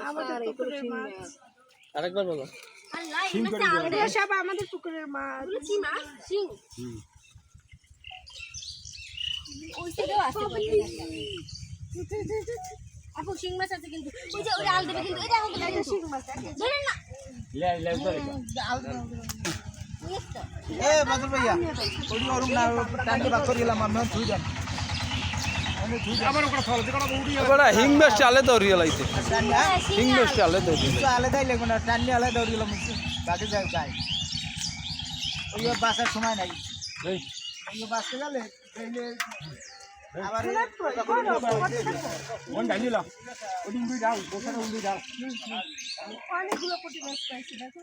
আমাদের পুকুরের মাছ। আরেকবার বলো। এগুলো সব আমাদের পুকুরের মাছ। কি মাছ? শিং। ওই সাইডেও আছে আপু শিং মাছ আছে কিন্তু ওই যে ওই আল দেবে কিন্তু এটা আমাদের শিং মাছ ধরে না লে ধরে এ বাদল ভাইয়া ওডি ওরম না টান্ডি বাকর গেলাম আমি ধুই দেন আবার ওটা ফল যেটা উড়ি বড় হিংবেশ চালে দৌড়িয়ে লাইতে হিংবেশ চালে দৌড়িয়ে তো আলাদাই লাগবে না টান্ডি আলাদা দৌড় গেলাম বাকি যাই যাই ওই বাসার সময় নাই এই ওই বাসতে গেলে আবার কোন ডাইলা ওডি উড়ি যাও ওখানে উড়ি যাও অনেকগুলো পুঁটি মাছ পাইছি দেখো।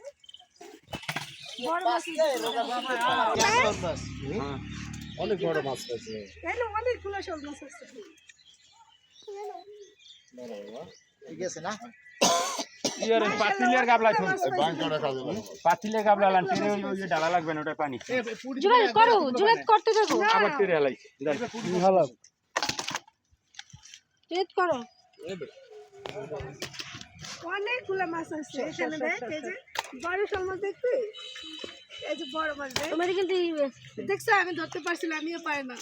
অনেক বড় মাছ পাইছে এখানে অনেকগুলো শোল মাছ আছে। ঠিক আছে না ইয়ার পাতিলের গাবলা ছুন পাতিলের গাবলা লান তীরে ওই ডালা লাগবে না ওটা পানি জুড়ে করো জুড়ে করতে দেখো আবার তীরে হালাই ভালো জুড়ে করো অনেকগুলো মাছ আছে এখানে দেখ এই যে বড় শোল মাছ দেখবি এই যে বড় মাছ দেখ তোমাদের কিন্তু দেখছো আমি ধরতে পারছিলাম আমিও পারি না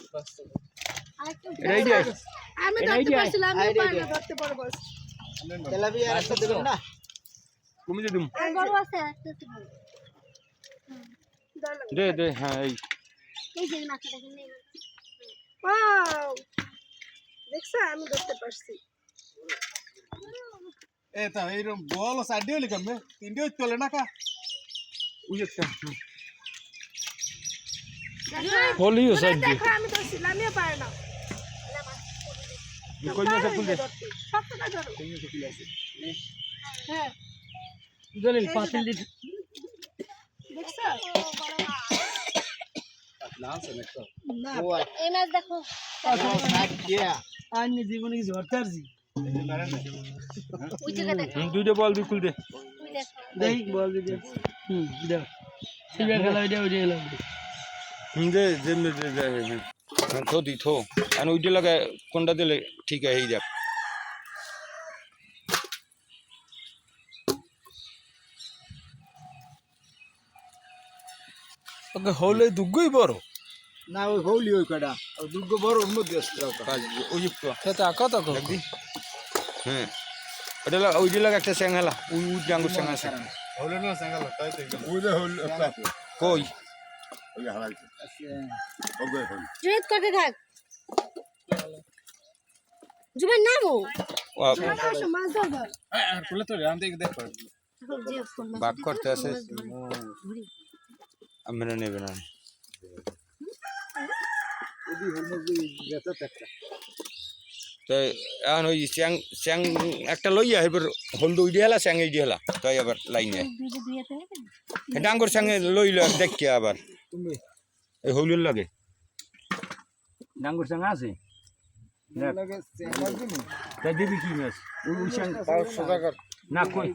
রেডি আমি ধরতে পারছিলাম আমিও পারি না ধরতে বড় মাছ তেলাপিয়া একটা দেবেন না তুমি যে দিম বড় আছে দে দে হ্যাঁ এই যে মাছটা দেখেন নেই ওয়াও দেখছো আমি ধরতে পারছি এটা এইরকম বল সাইডে হলে কেমনে তিনটে চলে না কা ওই একটা হলিও সাইড দিয়ে দেখো আমি ধরছিলাম আমিও পারি না কই মাছ ফুল দে সবটা ধরো হ্যাঁ জলিল পাতিল দি দেখছো না এই মাছ দেখো সাইড দিয়া আইনি জীবনে কিছু ধরতে পারছি ওই জায়গা দেখো দুইটা বল দি খুল দে ওই দেখো দেখ বল দি দাও সিবা খেলা ওইটা খেলা দে দে দে হ্যাঁ থো দি থো আর ওইটা লাগা কোনটা দিলে ঠিক আছে এই দেখ ওকে হলে দুগ্গই বড় না ওই হৌলি ওই কটা দুর্গ বড় ওর মধ্যে আসছে ওই তো সেটা আঁকা তো একদি হ্যাঁ ওটা লাগা ওই লাগা একটা স্যাংহালা ওই ডাঙ্গুর স্যাং আছে হৌলি না সাঙ্গাল তাই তো ওই যে হৌলি কই ওই হালাই ওকে হৌলি জুড়ে করতে থাক জুবাই নামো মাছ ধরো আর খুলে তো রাম দেখে দেখো বাক করতে আছে আমরা নেবে না ওদি হলমজি গেছে একটা তাই এখন ওই স্যাং স্যাং একটা লইয়া এবার হলদু উইডি হেলা স্যাং এই হেলা তাই আবার লাইনে ডাঙ্গর স্যাঙে লইল দেখি আবার তুমি এই হলুর লাগে ডাঙ্গর স্যাং আছে লাগে সেঙ্গাল দিনি তাই দিবি কি মাছ ওই স্যাং 500 টাকা না কই